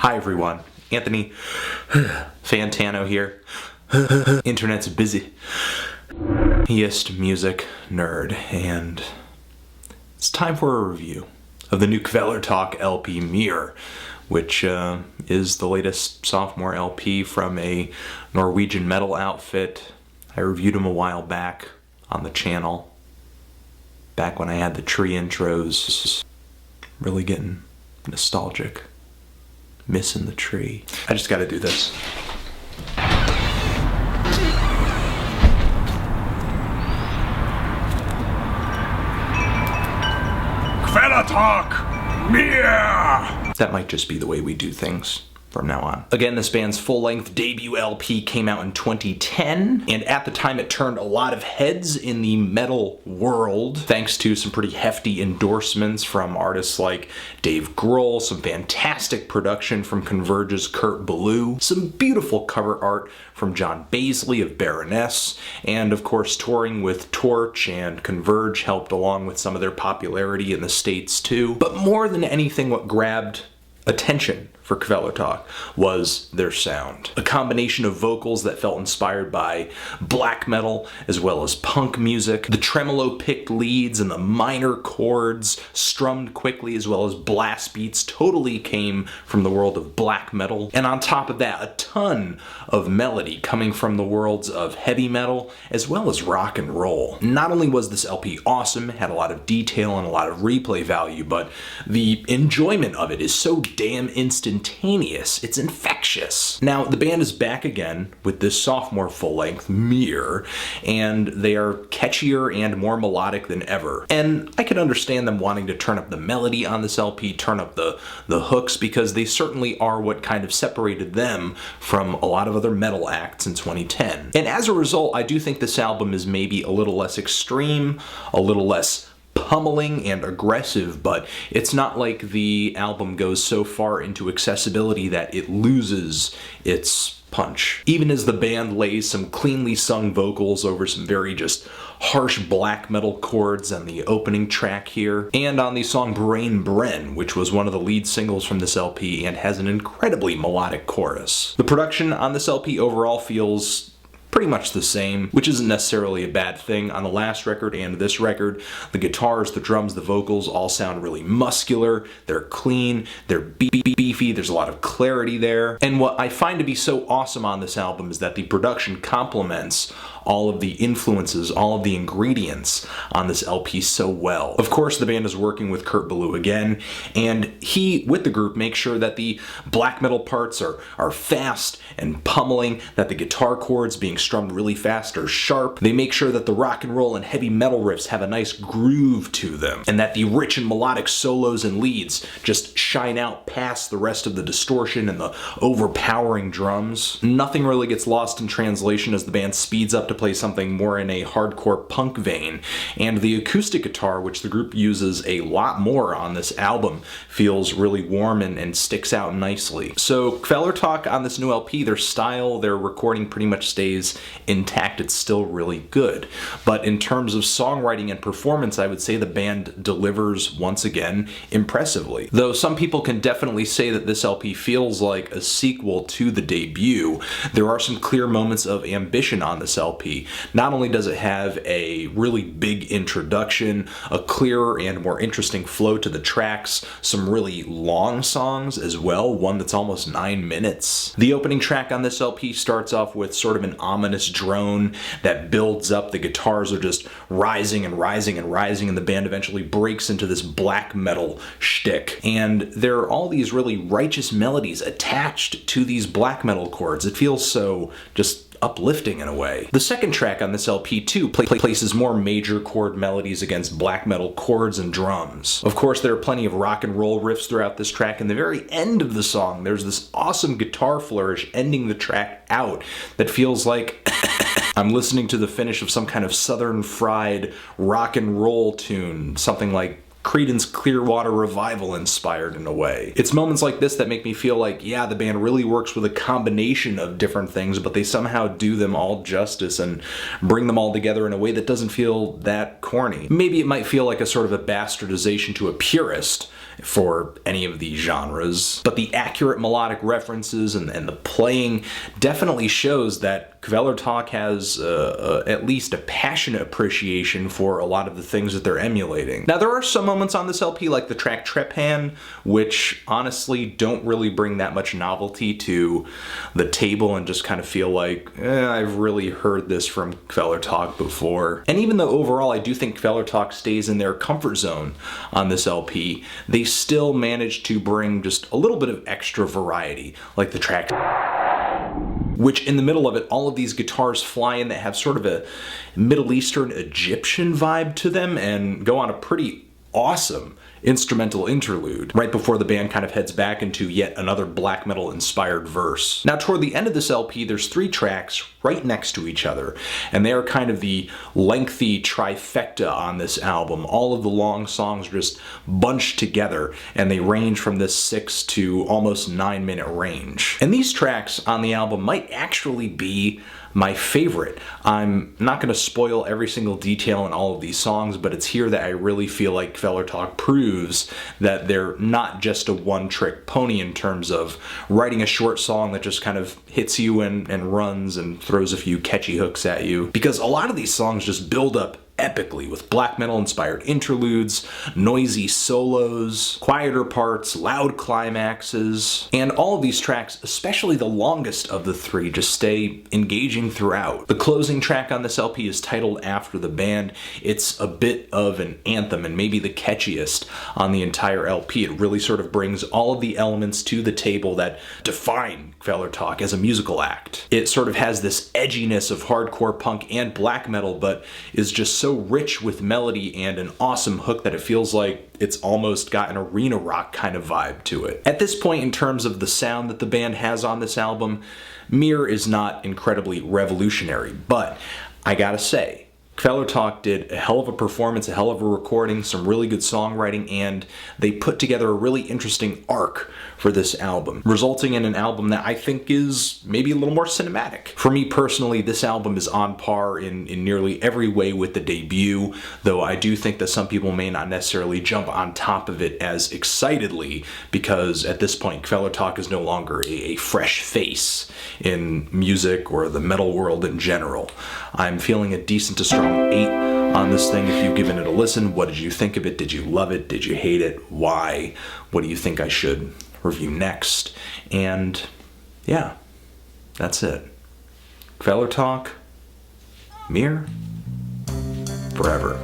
Hi everyone, Anthony Fantano here. Internet's busy. Music nerd, and it's time for a review of the new Kvelertak LP Meir, which is the latest sophomore LP from a Norwegian metal outfit. I reviewed them a while back on the channel, back when I had the tree intros. Really getting nostalgic. Missing the tree. I just gotta do this. Kvelertak! Meir! That might just be the way we do things from now on. Again, this band's full-length debut LP came out in 2010, and at the time it turned a lot of heads in the metal world, thanks to some pretty hefty endorsements from artists like Dave Grohl, some fantastic production from Converge's Kurt Ballou, some beautiful cover art from John Baisley of Baroness, and of course touring with Torch and Converge helped along with some of their popularity in the States too. But more than anything, what grabbed attention for Kvelertak was their sound. A combination of vocals that felt inspired by black metal as well as punk music, the tremolo-picked leads and the minor chords strummed quickly as well as blast beats totally came from the world of black metal. And on top of that, a ton of melody coming from the worlds of heavy metal as well as rock and roll. Not only was this LP awesome, it had a lot of detail and a lot of replay value, but the enjoyment of it is so damn instantaneous. It's infectious. Now, the band is back again with this sophomore full-length, Meir, and they are catchier and more melodic than ever. And I can understand them wanting to turn up the melody on this LP, turn up the hooks, because they certainly are what kind of separated them from a lot of other metal acts in 2010. And as a result, I do think this album is maybe a little less extreme, a little less pummeling and aggressive, but it's not like the album goes so far into accessibility that it loses its punch. Even as the band lays some cleanly sung vocals over some very just harsh black metal chords on the opening track here, and on the song BRENN, which was one of the lead singles from this LP and has an incredibly melodic chorus. The production on this LP overall feels pretty much the same, which isn't necessarily a bad thing. On the last record and this record, the guitars, the drums, the vocals all sound really muscular, they're clean, they're beefy, there's a lot of clarity there. And what I find to be so awesome on this album is that the production complements all of the influences, all of the ingredients on this LP so well. Of course, the band is working with Kurt Ballou again, and he, with the group, makes sure that the black metal parts are fast and pummeling, that the guitar chords being strummed really fast are sharp. They make sure that the rock and roll and heavy metal riffs have a nice groove to them, and that the rich and melodic solos and leads just shine out past the rest of the distortion and the overpowering drums. Nothing really gets lost in translation as the band speeds up to play something more in a hardcore punk vein, and the acoustic guitar, which the group uses a lot more on this album, feels really warm and sticks out nicely. So Kvelertak on this new LP, their style, their recording pretty much stays intact. It's still really good. But in terms of songwriting and performance, I would say the band delivers once again impressively. Though some people can definitely say that this LP feels like a sequel to the debut, there are some clear moments of ambition on this LP. Not only does it have a really big introduction, a clearer and more interesting flow to the tracks, some really long songs as well, one that's almost 9 minutes. The opening track on this LP starts off with sort of an ominous drone that builds up. The guitars are just rising and rising and rising, and the band eventually breaks into this black metal shtick. And there are all these really righteous melodies attached to these black metal chords. It feels so just uplifting in a way. The second track on this LP too places more major chord melodies against black metal chords and drums. Of course, there are plenty of rock and roll riffs throughout this track. In the very end of the song, there's this awesome guitar flourish ending the track out that feels like I'm listening to the finish of some kind of southern fried rock and roll tune, something like Creedence Clearwater Revival inspired in a way. It's moments like this that make me feel like, yeah, the band really works with a combination of different things, but they somehow do them all justice and bring them all together in a way that doesn't feel that corny. Maybe it might feel like a sort of a bastardization to a purist for any of these genres, but the accurate melodic references and the playing definitely shows that Kvelertak has at least a passionate appreciation for a lot of the things that they're emulating. Now, there are some moments on this LP, like the track Trepan, which honestly don't really bring that much novelty to the table and just kind of feel like, I've really heard this from Kvelertak before. And even though overall I do think Kvelertak stays in their comfort zone on this LP, they still manage to bring just a little bit of extra variety, like the track, which in the middle of it, all of these guitars fly in that have sort of a Middle Eastern Egyptian vibe to them and go on a pretty awesome instrumental interlude right before the band kind of heads back into yet another black metal inspired verse. Now, toward the end of this LP, there's 3 tracks right next to each other, and they are kind of the lengthy trifecta on this album. All of the long songs just bunched together, and they range from this 6 to almost 9-minute range. And these tracks on the album might actually be my favorite. I'm not going to spoil every single detail in all of these songs, but it's here that I really feel like Kvelertak proves that they're not just a one-trick pony in terms of writing a short song that just kind of hits you and runs and throws a few catchy hooks at you. Because a lot of these songs just build up epically with black metal inspired interludes, noisy solos, quieter parts, loud climaxes, and all of these tracks, especially the longest of the 3, just stay engaging throughout. The closing track on this LP is titled after the band. It's a bit of an anthem and maybe the catchiest on the entire LP. It really sort of brings all of the elements to the table that define Kvelertak as a musical act. It sort of has this edginess of hardcore punk and black metal, but is just so rich with melody and an awesome hook that it feels like it's almost got an arena rock kind of vibe to it. At this point, in terms of the sound that the band has on this album, Meir is not incredibly revolutionary, but I gotta say, Kvelertak did a hell of a performance, a hell of a recording, some really good songwriting, and they put together a really interesting arc for this album, resulting in an album that I think is maybe a little more cinematic. For me personally, this album is on par in nearly every way with the debut, though I do think that some people may not necessarily jump on top of it as excitedly, because at this point Kvelertak is no longer a fresh face in music or the metal world in general. I'm feeling a decent to strong 8 on this thing. If you've given it a listen, what did you think of it? Did you love it? Did you hate it? Why? What do you think I should review next? And yeah, that's it. Kvelertak, Meir, forever.